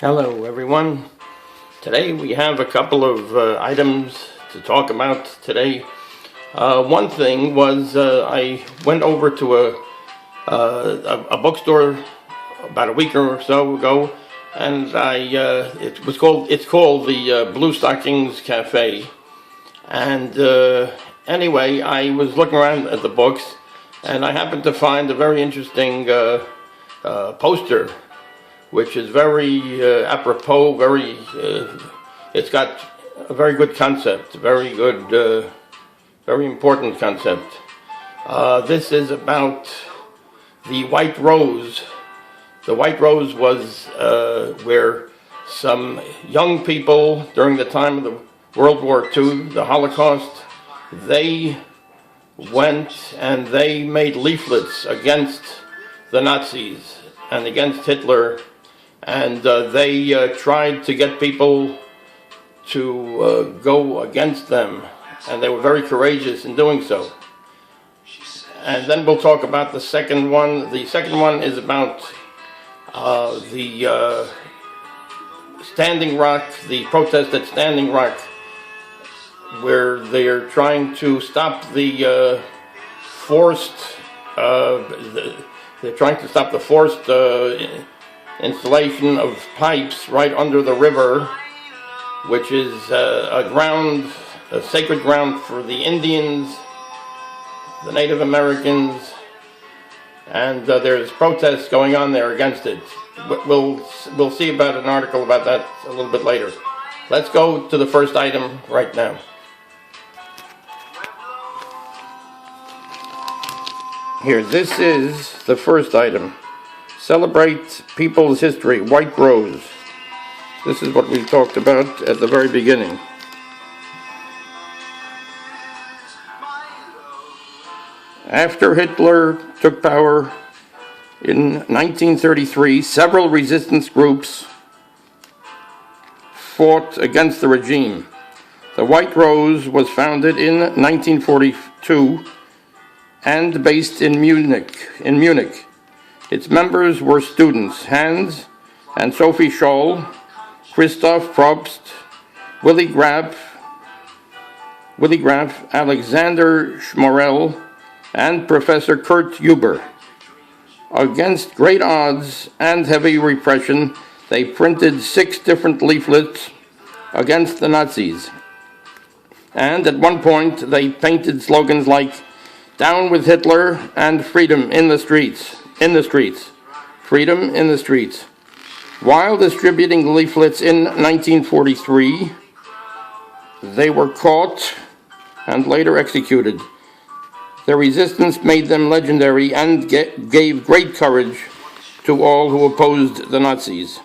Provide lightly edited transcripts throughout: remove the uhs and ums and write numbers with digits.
Hello everyone. Today we have a couple of items to talk about today. One thing was I went over to a bookstore about a week or so ago, and it's called the Blue Stockings Cafe. And anyway, I was looking around at the books, and I happened to find a very interesting poster, which is very apropos, it's got a very good concept, very good, very important concept. This is about the white rose. The white rose was where some young people during the time of the World War II, the Holocaust, they went and they made leaflets against the Nazis and against Hitler. And they tried to get people to go against them, and they were very courageous in doing so. And then we'll talk about the second one. The second one is about the Standing Rock, the protest at Standing Rock, where they're trying to stop the forced installation of pipes right under the river, which is a sacred ground for the Indians, the Native Americans, and there's protests going on there against it. We'll see about an article about that a little bit later. Let's go to the first item right now. Here, this is the first item. Celebrate people's history, white rose. This is what we talked about at the very beginning. After Hitler took power in 1933, several resistance groups fought against the regime. The White Rose was founded in 1942 and based in Munich. Its members were students: Hans and Sophie Scholl, Christoph Probst, Willy Graf, Alexander Schmorell, and Professor Kurt Huber. Against great odds and heavy repression, they printed 6 different leaflets against the Nazis. And at one point, they painted slogans like "Down with Hitler" and "Freedom in the streets." Freedom in the streets. While distributing leaflets in 1943, they were caught and later executed. Their resistance made them legendary and gave great courage to all who opposed the Nazis.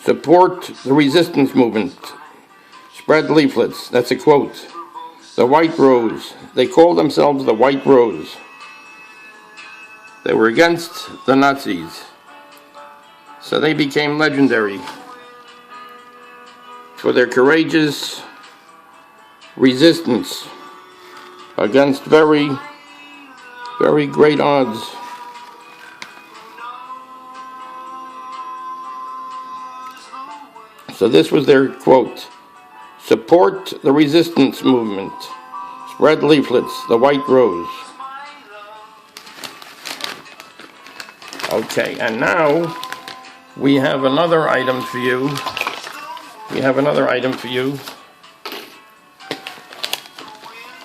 Support the resistance movement. Spread leaflets. That's a quote. The White Rose. They called themselves the White Rose. They were against the Nazis, so they became legendary for their courageous resistance against very, very great odds. So this was their quote: "Support the resistance movement. Spread leaflets, the White Rose." Okay, and now we have another item for you.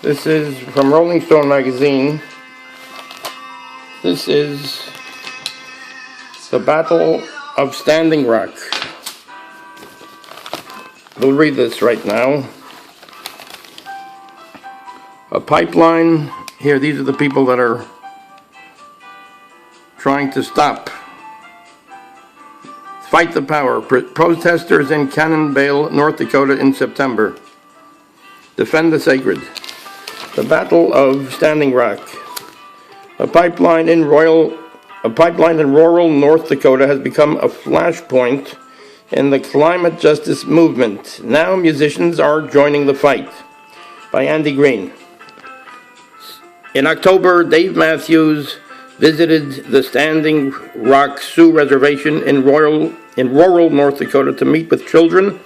This is from Rolling Stone magazine. This is the Battle of Standing Rock. We'll read this right now. A pipeline. Here, these are the people that are trying to fight the power. Protesters in Cannonbale, North Dakota in September. Defend the sacred. The Battle of Standing Rock. A pipeline in rural North Dakota has become a flashpoint in the climate justice movement. Now musicians are joining the fight. By Andy Green. In October, Dave Mathews visited the Standing Rock Sioux Reservation in in rural North Dakota to meet with children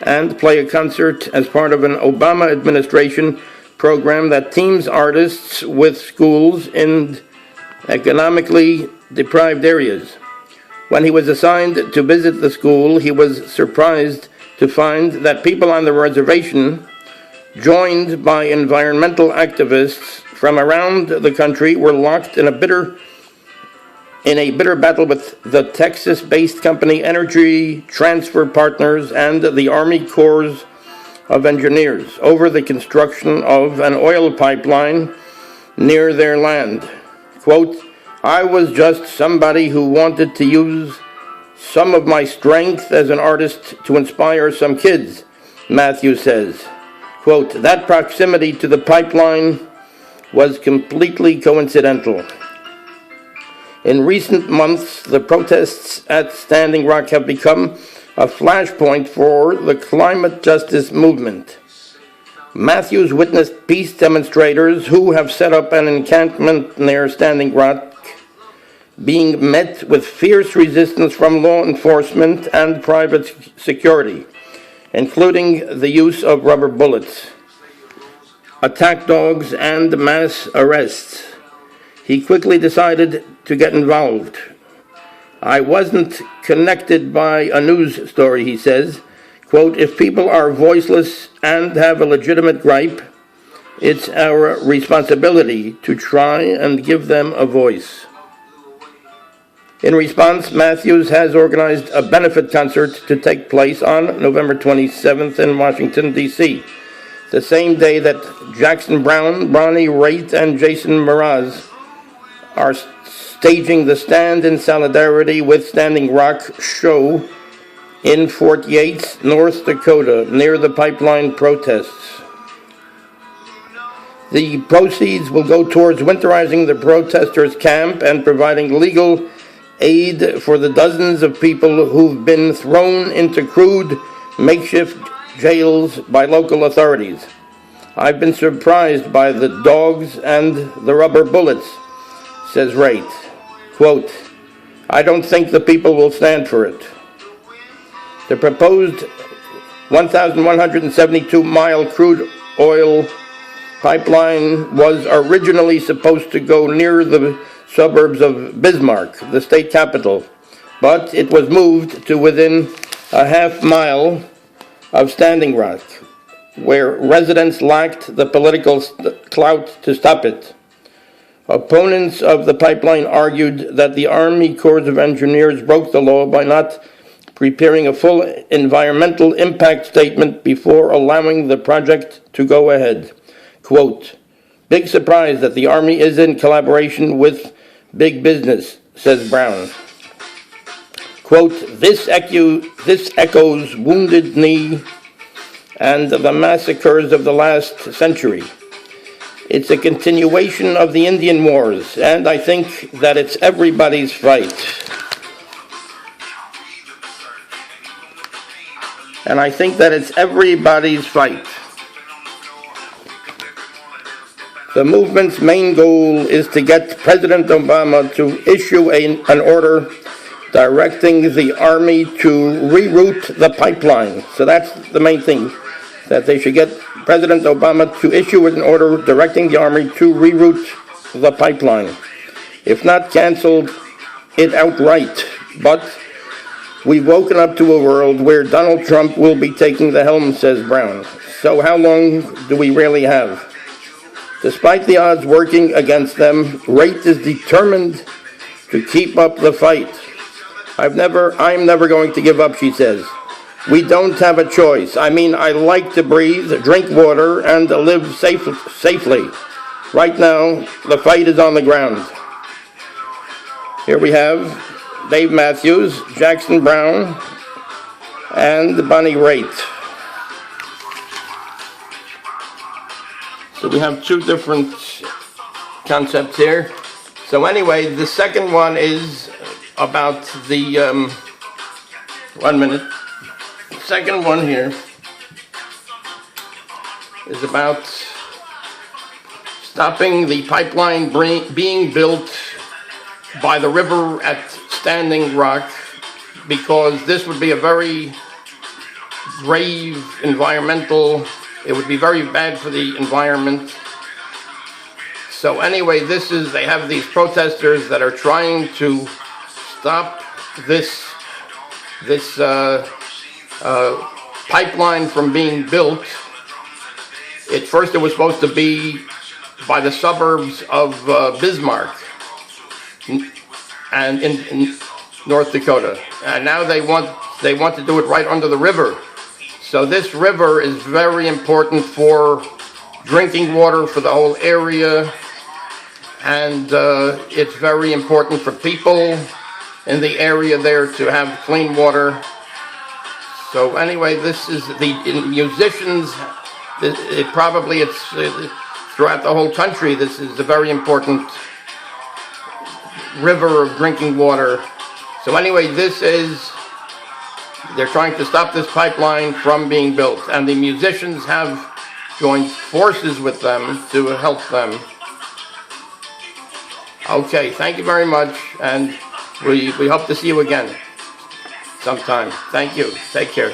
and play a concert as part of an Obama administration program that teams artists with schools in economically deprived areas. When he was assigned to visit the school, he was surprised to find that people on the reservation, joined by environmental activists from around the country, were locked in a bitter battle with the Texas-based company Energy Transfer Partners and the Army Corps of Engineers over the construction of an oil pipeline near their land. Quote, "I was just somebody who wanted to use some of my strength as an artist to inspire some kids," Mathews says. Quote, "That proximity to the pipeline was completely coincidental." In recent months, the protests at Standing Rock have become a flashpoint for the climate justice movement. Mathews witnessed peace demonstrators who have set up an encampment near Standing Rock being met with fierce resistance from law enforcement and private security, including the use of rubber bullets, attack dogs, and mass arrests. He quickly decided to get involved. "I wasn't connected by a news story," he says. Quote, "If people are voiceless and have a legitimate gripe, it's our responsibility to try and give them a voice." In response, Mathews has organized a benefit concert to take place on November 27th in Washington, D.C., the same day that Jackson Browne, Raitt, and Jason Mraz are staging the Stand in Solidarity with Standing Rock show in Fort Yates, North Dakota, near the pipeline protests. The proceeds will go towards winterizing the protesters' camp and providing legal aid for the dozens of people who've been thrown into crude makeshift jails by local authorities. "I've been surprised by the dogs and the rubber bullets," says Raitt. Quote, "I don't think the people will stand for it." The proposed 1,172-mile crude oil pipeline was originally supposed to go near the suburbs of Bismarck, the state capital, but it was moved to within a half-mile of Standing Rock, where residents lacked the political clout to stop it. Opponents of the pipeline argued that the Army Corps of Engineers broke the law by not preparing a full environmental impact statement before allowing the project to go ahead. Quote, "Big surprise that the Army is in collaboration with big business," says Browne. Quote, this echoes Wounded Knee and the massacres of the last century. It's a continuation of the Indian Wars, and I think that it's everybody's fight. And I think that it's everybody's fight. The movement's main goal is to get President Obama to issue an order directing the Army to reroute the pipeline. So that's the main thing, that they should get President Obama to issue an order directing the Army to reroute the pipeline. If not, cancel it outright. But we've woken up to a world where Donald Trump will be taking the helm, says Browne. So how long do we really have? Despite the odds working against them, Raitt is determined to keep up the fight. I'm never going to give up, she says. We don't have a choice. I mean, I like to breathe, drink water, and live safely. Right now, the fight is on the ground. Here we have Dave Mathews, Jackson Browne, and Bonnie Raitt. So we have two different concepts here. So anyway, the second one is about the, 1 minute. The second one here is about stopping the pipeline being built by the river at Standing Rock because this would be a very grave environmental, it would be very bad for the environment. So anyway, they have these protesters that are trying to stop this pipeline from being built. At first it was supposed to be by the suburbs of Bismarck and in North Dakota, and now they want to do it right under the river. So this river is very important for drinking water for the whole area, and it's very important for people in the area there to have clean water. So anyway, this is the musicians. It's throughout the whole country. This is a very important river of drinking water. So anyway, they're trying to stop this pipeline from being built, and the musicians have joined forces with them to help them. Okay, thank you very much, and we hope to see you again sometime. Thank you. Take care.